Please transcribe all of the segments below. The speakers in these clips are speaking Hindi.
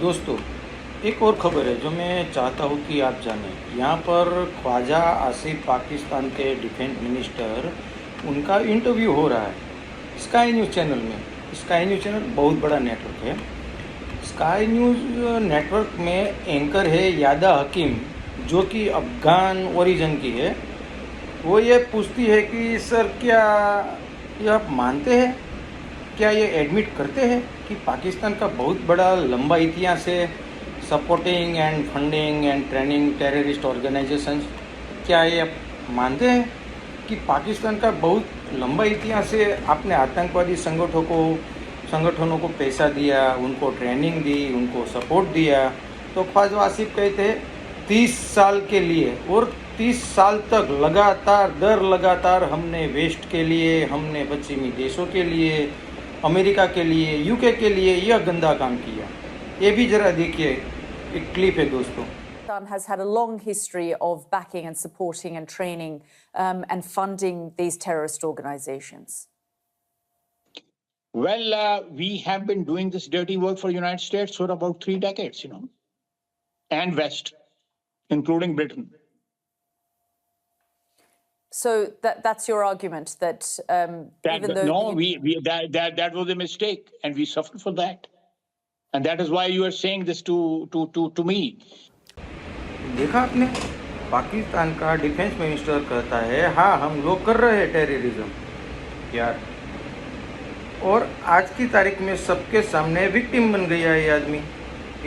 दोस्तों, एक और खबर है जो मैं चाहता हूँ कि आप जानें। यहाँ पर ख्वाजा आसिफ पाकिस्तान के डिफेंस मिनिस्टर, उनका इंटरव्यू हो रहा है स्काई न्यूज़ चैनल में। स्काई न्यूज़ चैनल बहुत बड़ा नेटवर्क है। स्काई न्यूज़ नेटवर्क में एंकर है यादा हकीम, जो कि अफ़गान ओरिजिन की है। वो ये पूछती है कि सर, क्या ये आप मानते हैं, क्या ये एडमिट करते हैं कि पाकिस्तान का बहुत बड़ा लंबा इतिहास है supporting and funding and training terrorist organisations? क्या ये आप मानते हैं कि पाकिस्तान का बहुत लंबा इतिहास है? आपने आतंकवादी संगठनों को पैसा दिया, उनको ट्रेनिंग दी, उनको सपोर्ट दिया। तो ख्वाजा आसिफ कहते हैं 30 साल के लिए, और 30 साल तक लगातार हमने वेस्ट के लिए, हमने पश्चिमी देशों के लिए, अमेरिका के लिए, यूके के लिए यह गंदा काम किया। ये भी जरा देखिए, एक क्लिप है दोस्तों। Pakistan has had a long history of backing and supporting and training and funding these terrorist organizations. Well, we have been doing this dirty work for the United States for about 3 decades, and West, including Britain. So that's your argument that even though that was a mistake, and we suffered for that, and that is why you are saying this to me. देखा आपने, पाकिस्तान का डिफेंस मिनिस्टर कहता है हाँ, हम लोग कर रहे हैं टेररिज्म यार। और आज की तारीख में सबके सामने विक्टिम बन गया ये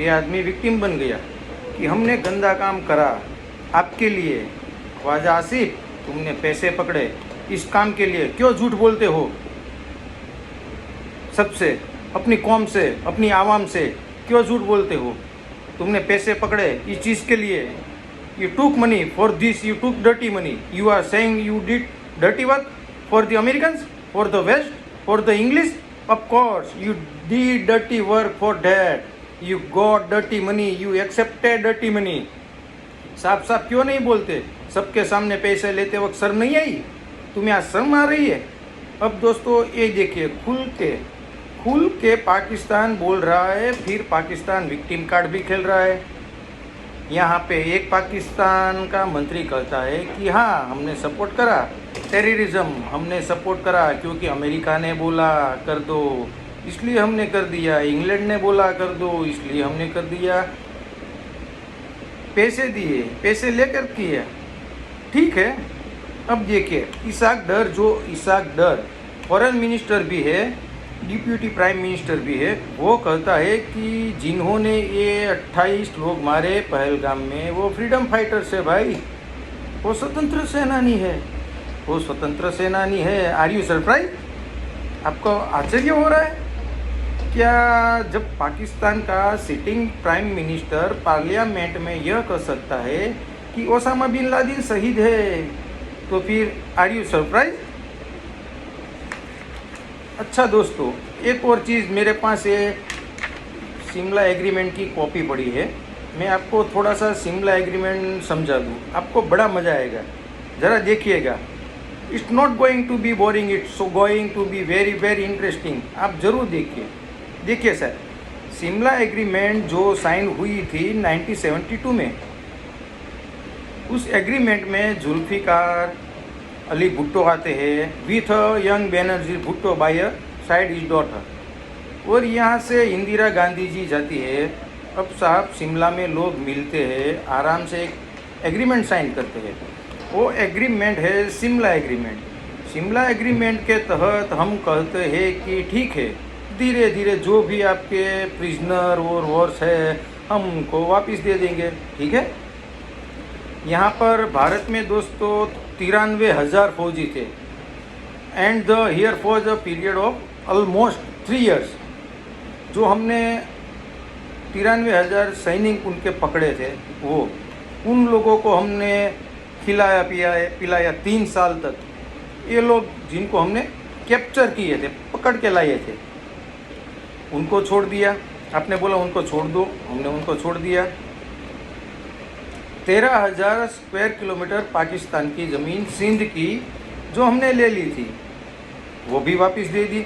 आदमी विक्टिम बन गया कि हमने गंदा काम करा आपके लिए। ख्वाजा आसिफ, तुमने पैसे पकड़े इस काम के लिए, क्यों झूठ बोलते हो सबसे, अपनी कौम से, अपनी आवाम से क्यों झूठ बोलते हो? तुमने पैसे पकड़े इस चीज़ के लिए। You took money for this, you took dirty money. You are saying you did dirty work for the Americans, for the West, for the English. Of course you did dirty work for that, you got dirty money, you accepted dirty money. साफ साफ क्यों नहीं बोलते? सबके सामने पैसे लेते वक्त शर्म नहीं आई? तुम्हें आज शर्म आ रही है? अब दोस्तों ये देखिए, खुल के पाकिस्तान बोल रहा है, फिर पाकिस्तान विक्टिम कार्ड भी खेल रहा है। यहाँ पे एक पाकिस्तान का मंत्री कहता है कि हाँ, हमने सपोर्ट करा टेररिज्म, हमने सपोर्ट करा क्योंकि अमेरिका ने बोला कर दो इसलिए हमने कर दिया, इंग्लैंड ने बोला कर दो इसलिए हमने कर दिया, पैसे दिए, पैसे लेकर किया, ठीक है। अब देखिए, इसाक डर फॉरेन मिनिस्टर भी है, डिप्यूटी प्राइम मिनिस्टर भी है, वो कहता है कि जिन्होंने ये 28 लोग मारे पहलगाम में, वो फ्रीडम फाइटर्स है भाई, वो स्वतंत्र सेनानी है। Are you surprise? आपको आश्चर्य हो रहा है क्या जब पाकिस्तान का सिटिंग प्राइम मिनिस्टर पार्लियामेंट में यह कह सकता है कि ओसामा बिन लादेन शहीद है, तो फिर आर यू सरप्राइज? अच्छा दोस्तों, एक और चीज़, मेरे पास ये शिमला एग्रीमेंट की कॉपी पड़ी है, मैं आपको थोड़ा सा शिमला एग्रीमेंट समझा दूँ, आपको बड़ा मज़ा आएगा, ज़रा देखिएगा। It's not going to be boring, it's going to be very very interesting. आप ज़रूर देखिए सर, शिमला एग्रीमेंट जो साइन हुई थी 1972 में, उस एग्रीमेंट में जुल्फिकार अली भुट्टो आते हैं with young Banerjee Bhutto by side is daughter, और यहाँ से इंदिरा गांधी जी जाती है। अब साहब, शिमला में लोग मिलते हैं, आराम से एक एग्रीमेंट साइन करते हैं, वो एग्रीमेंट है शिमला एग्रीमेंट। शिमला एग्रीमेंट के तहत हम कहते हैं कि ठीक है, धीरे धीरे जो भी आपके प्रिजनर और वॉर्स है हम उनको वापस दे देंगे, ठीक है। यहाँ पर भारत में दोस्तों 93,000 फौजी थे, and the here for a period of almost 3 years। जो हमने 93,000 सैनिक उनके पकड़े थे, वो उन लोगों को हमने खिलाया पिलाया 3 साल तक। ये लोग जिनको हमने कैप्चर किए थे, पकड़ के लाए थे, उनको छोड़ दिया। आपने बोला उनको छोड़ दो, हमने उनको छोड़ दिया। 13,000 स्क्वायर किलोमीटर पाकिस्तान की ज़मीन सिंध की जो हमने ले ली थी, वो भी वापस दे दी।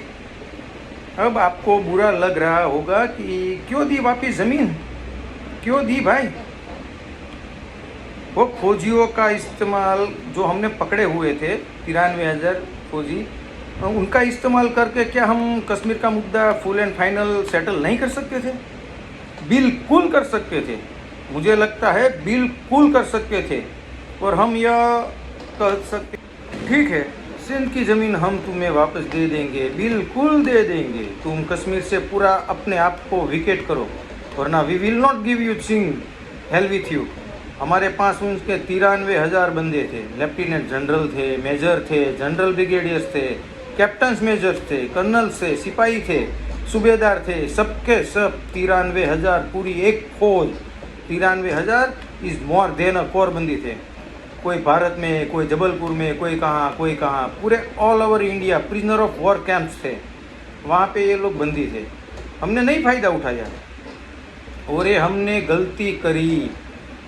अब आपको बुरा लग रहा होगा कि क्यों दी वापिस ज़मीन, क्यों दी भाई। वो फौजियों का इस्तेमाल जो हमने पकड़े हुए थे 93,000 फौजी, उनका इस्तेमाल करके क्या हम कश्मीर का मुद्दा फुल एंड फाइनल सेटल नहीं कर सकते थे? बिल्कुल कर सकते थे, मुझे लगता है बिल्कुल कर सकते थे। और हम यह कह सकते, ठीक है सिंध की ज़मीन हम तुम्हें वापस दे देंगे, बिल्कुल दे देंगे, तुम कश्मीर से पूरा अपने आप को विकेट करो, वरना we will not give you Sindh, hell with you. हमारे पास उनके 93,000 बंदे थे, लेफ्टिनेंट जनरल थे, मेजर थे, जनरल ब्रिगेडियर्स थे, कैप्टन्स मेजर्स थे, कर्नल थे, सिपाही थे, सूबेदार थे, सबके सब 93,000, पूरी एक फौज। 93,000 is more than a core बंदी थे। कोई भारत में, कोई जबलपुर में, कोई कहाँ, पूरे all over India prisoner of war camps थे, वहाँ पे ये लोग बंदी थे। हमने नहीं फ़ायदा उठाया और ये हमने गलती करी।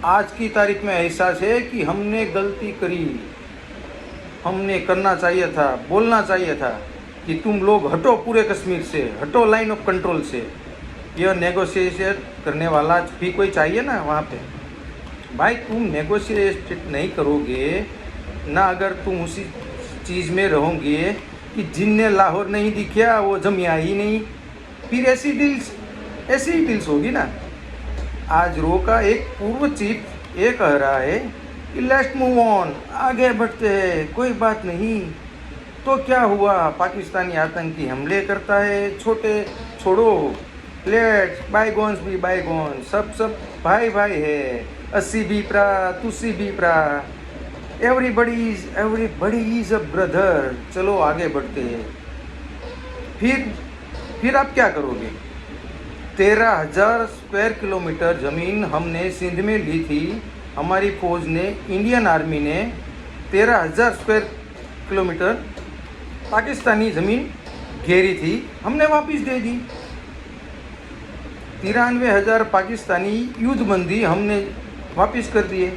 आज की तारीख में एहसास है कि हमने गलती करी। हमने करना चाहिए था, बोलना चाहिए था कि तुम लोग हटो पूरे कश्मीर से, हटो लाइन ऑफ कंट्रोल से। यह नेगोशिएशन करने वाला भी कोई चाहिए ना वहाँ पे। भाई तुम नेगोशिएट नहीं करोगे ना, अगर तुम उसी चीज़ में रहोगे कि जिनने लाहौर नहीं दिखा वो जमिया ही नहीं, फिर ऐसी डील्स होगी ना। आज रो का एक पूर्व चीफ ये कह रहा है कि लेट्स मूव ऑन, आगे बढ़ते हैं, कोई बात नहीं। तो क्या हुआ, पाकिस्तानी आतंकी हमले करता है, छोड़ो, लेट्स बायगॉन्स बी बायगॉन्स, सब भाई है, अस्सी भी प्रा, तुसी भी प्रा, एवरीबडी इज अ ब्रदर। चलो आगे बढ़ते हैं। फिर आप क्या करोगे? 13,000 स्क्वायर किलोमीटर ज़मीन हमने सिंध में ली थी, हमारी फौज ने, इंडियन आर्मी ने 13,000 स्क्वायर किलोमीटर पाकिस्तानी ज़मीन घेरी थी, हमने वापस दे दी। 93,000 पाकिस्तानी युद्धबंदी हमने वापस कर दिए।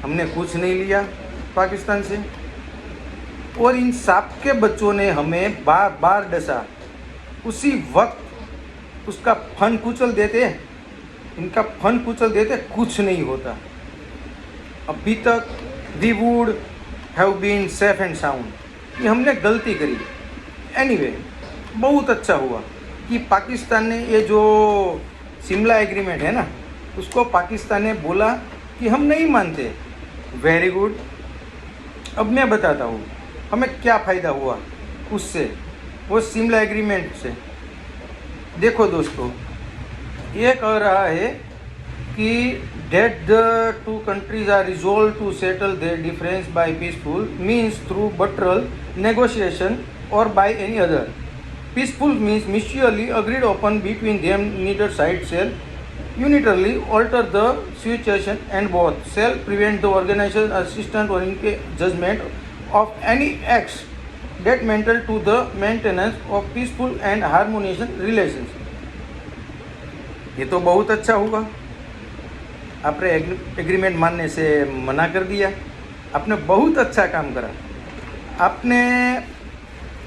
हमने कुछ नहीं लिया पाकिस्तान से। और इन सांप के बच्चों ने हमें बार बार डसा। उसी वक्त उसका फन कुचल देते, इनका फन कुचल देते, कुछ नहीं होता। अभी तक we would have been safe and sound. ये हमने गलती करी। एनीवे, बहुत अच्छा हुआ कि पाकिस्तान ने ये जो शिमला एग्रीमेंट है ना, उसको पाकिस्तान ने बोला कि हम नहीं मानते। Very good. अब मैं बताता हूँ हमें क्या फ़ायदा हुआ उससे, वो शिमला एग्रीमेंट से। देखो दोस्तों, ये कह रहा है कि that the two countries are resolved to settle their difference by peaceful means through bilateral negotiation or by any other. Peaceful means mutually agreed upon between them, neither side shall unilaterally alter the situation and both shall prevent the organization, assistance or judgment of any acts detrimental to the maintenance of peaceful and harmonious relations. ये तो बहुत अच्छा हुआ। आपने एग्रीमेंट मानने से मना कर दिया, आपने बहुत अच्छा काम करा, आपने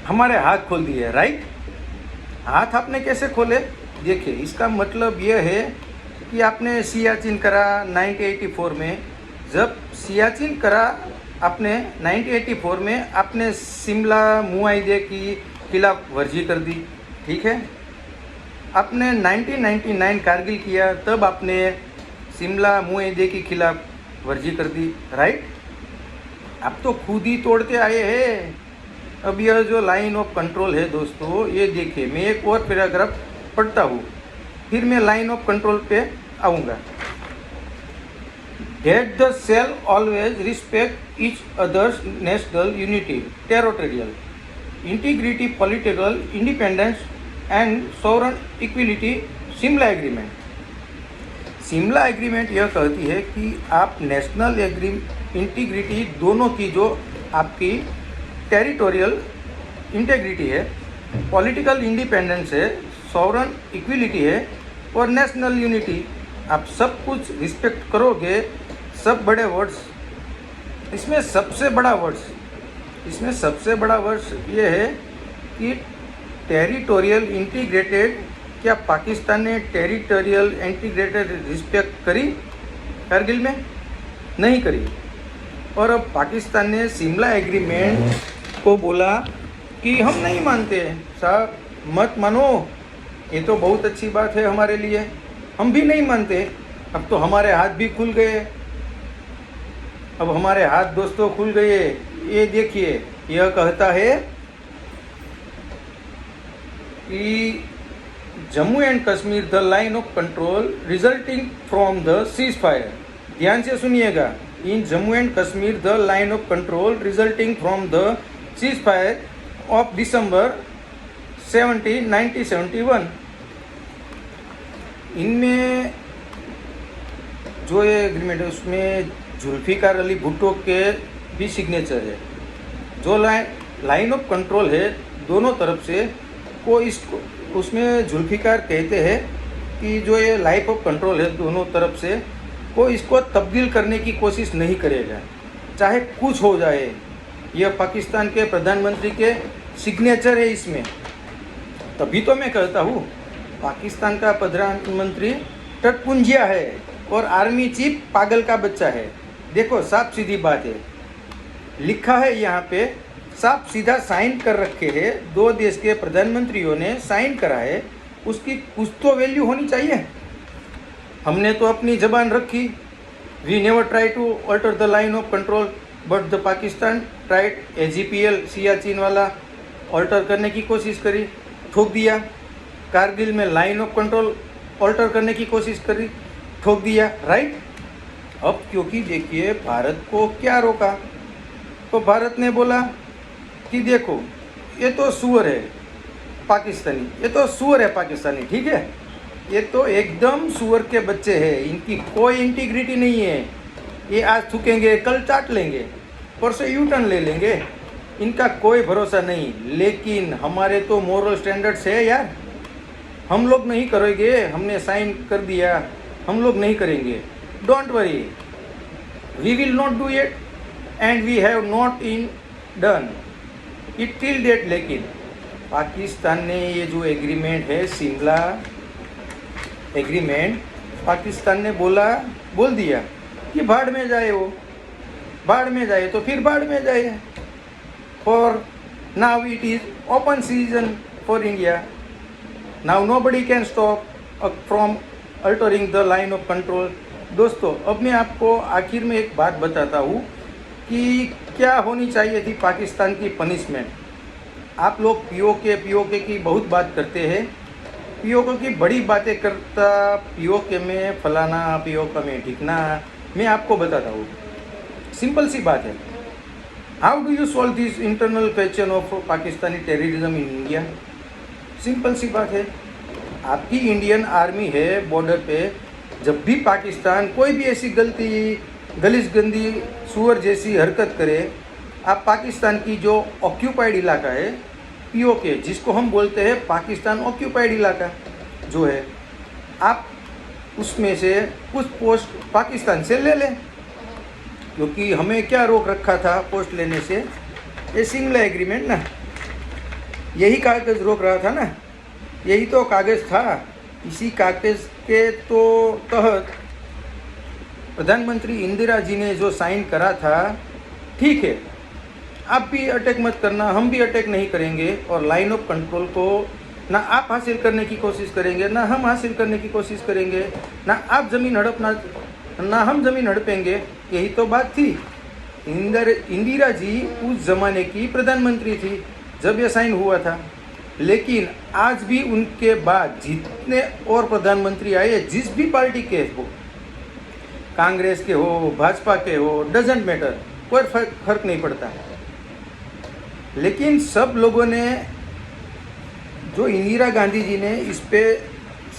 हमारे हाथ खोल दिए। राइट, हाथ आपने कैसे खोले? देखिए, इसका मतलब यह है कि आपने सियाचिन करा 1984 में। जब सियाचिन करा आपने 1984 में, आपने शिमला मुआहिदे की खिलाफ वर्जी कर दी, ठीक है। आपने 1999 कारगिल किया, तब आपने शिमला मुआहिदे की खिलाफ वर्जी कर दी। राइट, आप तो खुद ही तोड़ते आए हैं। अब यह जो लाइन ऑफ कंट्रोल है दोस्तों, ये देखिए, मैं एक और पैराग्राफ पढ़ता हूँ, फिर मैं लाइन ऑफ कंट्रोल पे आऊँगा। That the shall always respect each other's national unity, territorial integrity, political independence and sovereign equality. Shimla agreement, Shimla agreement यह कहती है कि आप नेशनल इंटीग्रिटी दोनों की, जो आपकी टेरिटोरियल इंटेग्रिटी है, पॉलिटिकल इंडिपेंडेंस है, सॉवरन इक्विलिटी है और नेशनल यूनिटी, आप सब कुछ रिस्पेक्ट करोगे। सब बड़े वर्ड्स, इसमें सबसे बड़ा वर्ड्स ये है कि टेरिटोरियल इंटीग्रेटेड, क्या पाकिस्तान ने टेरिटोरियल इंटीग्रेटेड रिस्पेक्ट करी कारगिल में? नहीं करी। और अब पाकिस्तान ने शिमला एग्रीमेंट को बोला कि हम नहीं मानते साहब, मत मानो, ये तो बहुत अच्छी बात है हमारे लिए, हम भी नहीं मानते। अब तो हमारे हाथ भी खुल गए, अब हमारे हाथ दोस्तों खुल गए। ये देखिए, यह कहता है कि Jammu and Kashmir the line of control resulting from the cease fire. ध्यान से सुनिएगा, in Jammu and Kashmir the line of control resulting from the cease fire of December 1971। इनमें जो ये एग्रीमेंट है उसमें जुल्फिकार अली भुट्टो के भी सिग्नेचर है। जो लाइन ऑफ कंट्रोल है दोनों तरफ से, को इसको उसमें जुल्फिकार कहते हैं कि जो ये लाइन ऑफ कंट्रोल है दोनों तरफ से, को इसको तब्दील करने की कोशिश नहीं करेगा, चाहे कुछ हो जाए। यह पाकिस्तान के प्रधानमंत्री के सिग्नेचर है इसमें। तभी तो मैं कहता हूँ पाकिस्तान का प्रधानमंत्री टटपुंजिया है और आर्मी चीफ पागल का बच्चा है। देखो, साफ सीधी बात है, लिखा है यहाँ पे, साफ सीधा साइन कर रखे हैं। दो देश के प्रधानमंत्रियों ने साइन करा है, उसकी कुछ तो वैल्यू होनी चाहिए। हमने तो अपनी जबान रखी, we never try to alter the line of control but the Pakistan tried. AGPL Siachen वाला अल्टर करने की कोशिश करी, ठोक दिया। कारगिल में लाइन ऑफ कंट्रोल अल्टर करने की कोशिश करी, ठोक दिया, राइट। अब क्योंकि देखिए भारत को क्या रोका, तो भारत ने बोला कि देखो ये तो सुअर है पाकिस्तानी, ये तो सुअर है पाकिस्तानी, ठीक है, ये तो एकदम सुअर के बच्चे हैं, इनकी कोई इंटीग्रिटी नहीं है। ये आज थूकेंगे, कल चाट लेंगे, परसों यू टर्न ले लेंगे, इनका कोई भरोसा नहीं। लेकिन हमारे तो मोरल स्टैंडर्ड्स है यार, हम लोग नहीं करेंगे, हमने साइन कर दिया, हम लोग नहीं करेंगे। Don't worry, we will not do it and we have not in done it till date. लेकिन पाकिस्तान ने ये जो एग्रीमेंट है, शिमला एग्रीमेंट, पाकिस्तान ने बोल दिया कि भाड़ में जाए, वो भाड़ में जाए तो फिर भाड़ में जाए। For now it is open season for India. Now nobody can stop from altering the line of control. दोस्तों, अब मैं आपको आखिर में एक बात बताता हूँ कि क्या होनी चाहिए थी पाकिस्तान की पनिशमेंट। आप लोग पीओके की बहुत बात करते हैं, पीओके की बड़ी बातें करता, पीओके में फलाना, पीओके में ठिकना। मैं आपको बताता हूँ, सिंपल सी बात है। How do you solve this internal question of Pakistani terrorism in India? Simple सी बात है, आपकी इंडियन आर्मी है बॉर्डर पे, जब भी पाकिस्तान कोई भी ऐसी गलती, गलीज गंदी, सुअर जैसी हरकत करे, आप पाकिस्तान की जो ऑक्यूपाइड इलाका है, पीओके जिसको हम बोलते हैं पाकिस्तान ऑक्यूपाइड इलाका जो है, आप उसमें से कुछ पोस्ट पाकिस्तान से ले लें। क्योंकि हमें क्या रोक रखा था पोस्ट लेने से? ये शिमला एग्रीमेंट ना, यही कागज़ रोक रहा था ना, यही तो कागज़ था। इसी कागज़ के तो तहत प्रधानमंत्री इंदिरा जी ने जो साइन करा था, ठीक है, आप भी अटैक मत करना, हम भी अटैक नहीं करेंगे, और लाइन ऑफ कंट्रोल को ना आप हासिल करने की कोशिश करेंगे, ना हम हासिल करने की कोशिश करेंगे, ना आप ज़मीन हड़पना, ना हम ज़मीन हड़पेंगे। यही तो बात थी। इंदिरा जी उस ज़माने की प्रधानमंत्री थी जब यह साइन हुआ था। लेकिन आज भी उनके बाद जितने और प्रधानमंत्री आए, जिस भी पार्टी के हो, कांग्रेस के हो, भाजपा के हो, डजेंट मैटर, कोई फर्क नहीं पड़ता। लेकिन सब लोगों ने, जो इंदिरा गांधी जी ने इस पे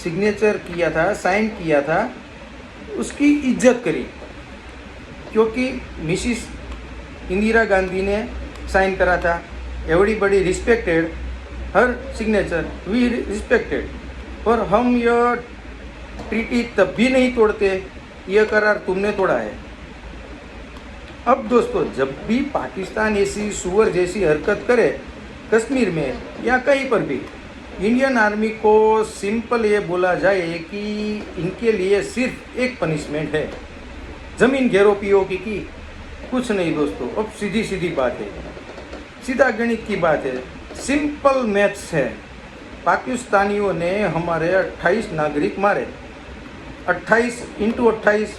सिग्नेचर किया था, साइन किया था, उसकी इज्जत करी, क्योंकि मिसिस इंदिरा गांधी ने साइन करा था। Everybody respected her signature, we respected, और हम यह ट्रीटी तब भी नहीं तोड़ते, यह करार तुमने तोड़ा है। अब दोस्तों, जब भी पाकिस्तान ऐसी सुअर जैसी हरकत करे कश्मीर में या कहीं पर भी, इंडियन आर्मी को सिंपल ये बोला जाए कि इनके लिए सिर्फ एक पनिशमेंट है, ज़मीन घेरो पीओके की, कुछ नहीं दोस्तों। अब सीधी सीधी बात है, सीधा गणित की बात है, सिंपल मैथ्स है। पाकिस्तानियों ने हमारे 28 नागरिक मारे, 28 इंटू 28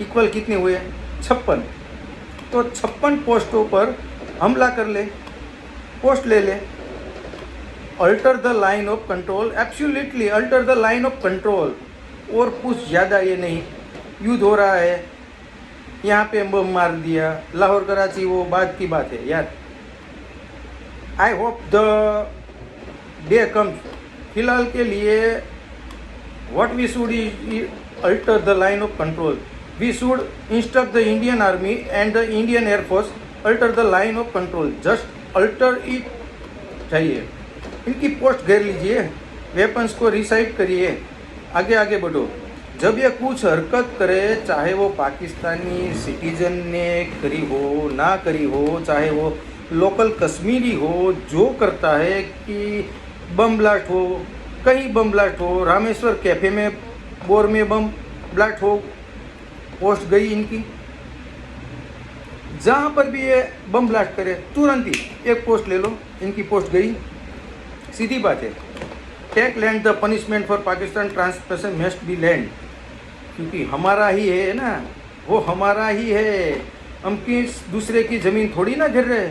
इक्वल कितने हुए? 56। तो 56 पोस्टों पर हमला कर ले, पोस्ट ले ले, alter the line of control, absolutely alter the line of control. और कुछ ज़्यादा ये नहीं, युद्ध हो रहा है, यहाँ पे बम मार दिया, लाहौर कराची वो बाद की बात है यार। I hope the day comes. फिलहाल के लिए what we should alter the line of control, we should instruct the Indian army and the Indian air force alter the line of control, just alter it चाहिए। इनकी पोस्ट घेर लीजिए, वेपन्स को रिसाइट करिए, आगे आगे बढ़ो। जब ये कुछ हरकत करे, चाहे वो पाकिस्तानी सिटीजन ने करी हो ना करी हो, चाहे वो लोकल कश्मीरी हो, जो करता है कि बम ब्लास्ट हो, कहीं बम ब्लास्ट हो, रामेश्वर कैफे में बोर में बम ब्लास्ट हो, पोस्ट गई इनकी। जहाँ पर भी ये बम ब्लास्ट करे तुरंत ही एक पोस्ट ले लो, इनकी पोस्ट गई। सीधी बात है, take land the punishment for Pakistan ट्रांसपेशन मस्ट बी लैंड, क्योंकि हमारा ही है ना, वो हमारा ही है। हम किस दूसरे की ज़मीन थोड़ी ना घेर रहे,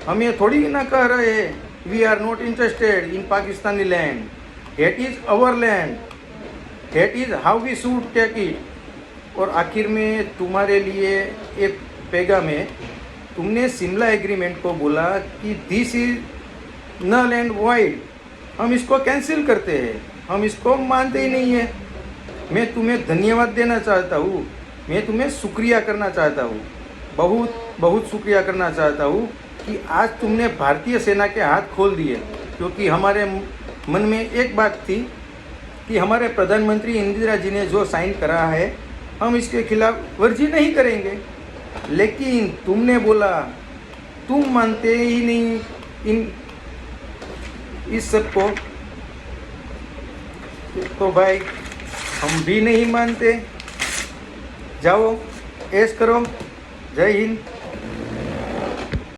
हम ये थोड़ी ना कह रहे we are not interested in Pakistani land, that is our land, that is how we should take it. और आखिर में तुम्हारे लिए एक पैगाम है, तुमने शिमला एग्रीमेंट को बोला कि this is null and void, हम इसको कैंसिल करते हैं, हम इसको मानते ही नहीं है। मैं तुम्हें धन्यवाद देना चाहता हूँ, मैं तुम्हें शुक्रिया करना चाहता हूँ, बहुत बहुत शुक्रिया करना चाहता हूँ कि आज तुमने भारतीय सेना के हाथ खोल दिए। क्योंकि हमारे मन में एक बात थी कि हमारे प्रधानमंत्री इंदिरा जी ने जो साइन करा है, हम इसके खिलाफ वर्जी नहीं करेंगे, लेकिन तुमने बोला, तुम मानते ही नहीं इस सब को, तो भाई हम भी नहीं मानते। जाओ ऐश करो। जय हिंद।